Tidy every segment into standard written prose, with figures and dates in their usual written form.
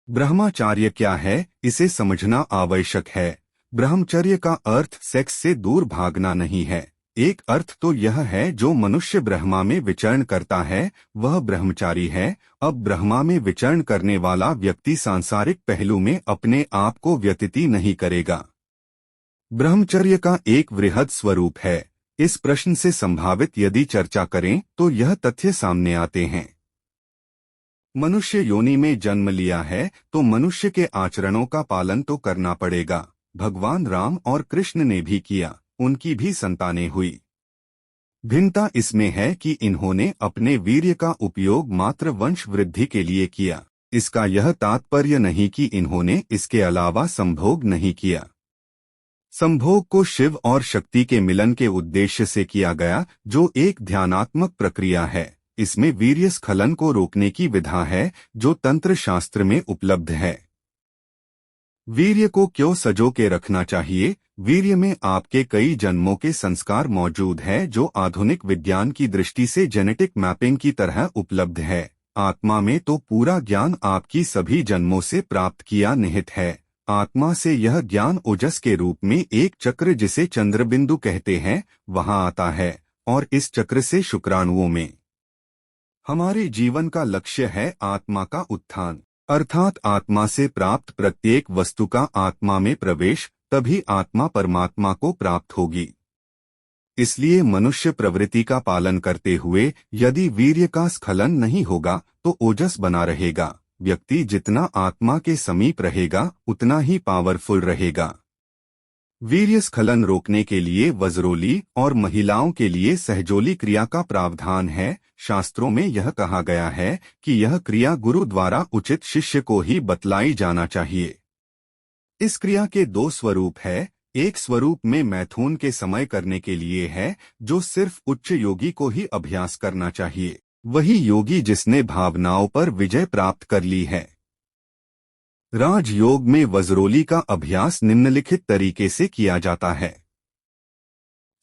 ब्रह्मचर्य क्या है, इसे समझना आवश्यक है। ब्रह्मचर्य का अर्थ सेक्स से दूर भागना नहीं है। एक अर्थ तो यह है जो मनुष्य ब्रह्मा में विचरण करता है वह ब्रह्मचारी है। अब ब्रह्मा में विचरण करने वाला व्यक्ति सांसारिक पहलू में अपने आप को व्यतीत नहीं करेगा। ब्रह्मचर्य का एक वृहद स्वरूप है। इस प्रश्न से संभावित यदि चर्चा करें तो यह तथ्य सामने आते हैं। मनुष्य योनि में जन्म लिया है तो मनुष्य के आचरणों का पालन तो करना पड़ेगा। भगवान राम और कृष्ण ने भी किया, उनकी भी संतानें हुई। भिन्नता इसमें है कि इन्होंने अपने वीर्य का उपयोग मात्र वंश वृद्धि के लिए किया। इसका यह तात्पर्य नहीं कि इन्होंने इसके अलावा संभोग नहीं किया। संभोग को शिव और शक्ति के मिलन के उद्देश्य से किया गया, जो एक ध्यानात्मक प्रक्रिया है। इसमें वीर्य स्खलन को रोकने की विधा है जो तंत्र शास्त्र में उपलब्ध है। वीर्य को क्यों सजो के रखना चाहिए? वीर्य में आपके कई जन्मों के संस्कार मौजूद है जो आधुनिक विज्ञान की दृष्टि से जेनेटिक मैपिंग की तरह उपलब्ध है। आत्मा में तो पूरा ज्ञान आपकी सभी जन्मों से प्राप्त किया निहित है। आत्मा से यह ज्ञान ओजस के रूप में एक चक्र जिसे चंद्रबिंदु कहते हैं वहां आता है, और इस चक्र से शुक्राणुओं में हमारे जीवन का लक्ष्य है आत्मा का उत्थान, अर्थात आत्मा से प्राप्त प्रत्येक वस्तु का आत्मा में प्रवेश, तभी आत्मा परमात्मा को प्राप्त होगी। इसलिए मनुष्य प्रवृत्ति का पालन करते हुए यदि वीर्य का स्खलन नहीं होगा तो ओजस बना रहेगा। व्यक्ति जितना आत्मा के समीप रहेगा उतना ही पावरफुल रहेगा। वीर्य स्खलन रोकने के लिए वज्रोली और महिलाओं के लिए सहजोली क्रिया का प्रावधान है। शास्त्रों में यह कहा गया है कि यह क्रिया गुरु द्वारा उचित शिष्य को ही बतलाई जाना चाहिए। इस क्रिया के दो स्वरूप है। एक स्वरूप में मैथुन के समय करने के लिए है, जो सिर्फ उच्च योगी को ही अभ्यास करना चाहिए, वही योगी जिसने भावनाओं पर विजय प्राप्त कर ली है। राजयोग में वज्रोली का अभ्यास निम्नलिखित तरीके से किया जाता है।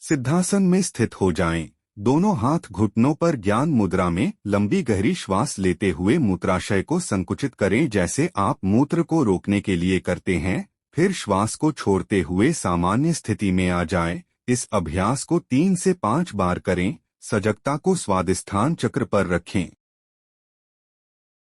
सिद्धासन में स्थित हो जाएं। दोनों हाथ घुटनों पर ज्ञान मुद्रा में लंबी गहरी श्वास लेते हुए मूत्राशय को संकुचित करें जैसे आप मूत्र को रोकने के लिए करते हैं। फिर श्वास को छोड़ते हुए सामान्य स्थिति में आ जाएं। इस अभ्यास को 3 से 5 बार करें। सजगता को स्वादिष्ठान चक्र पर रखें।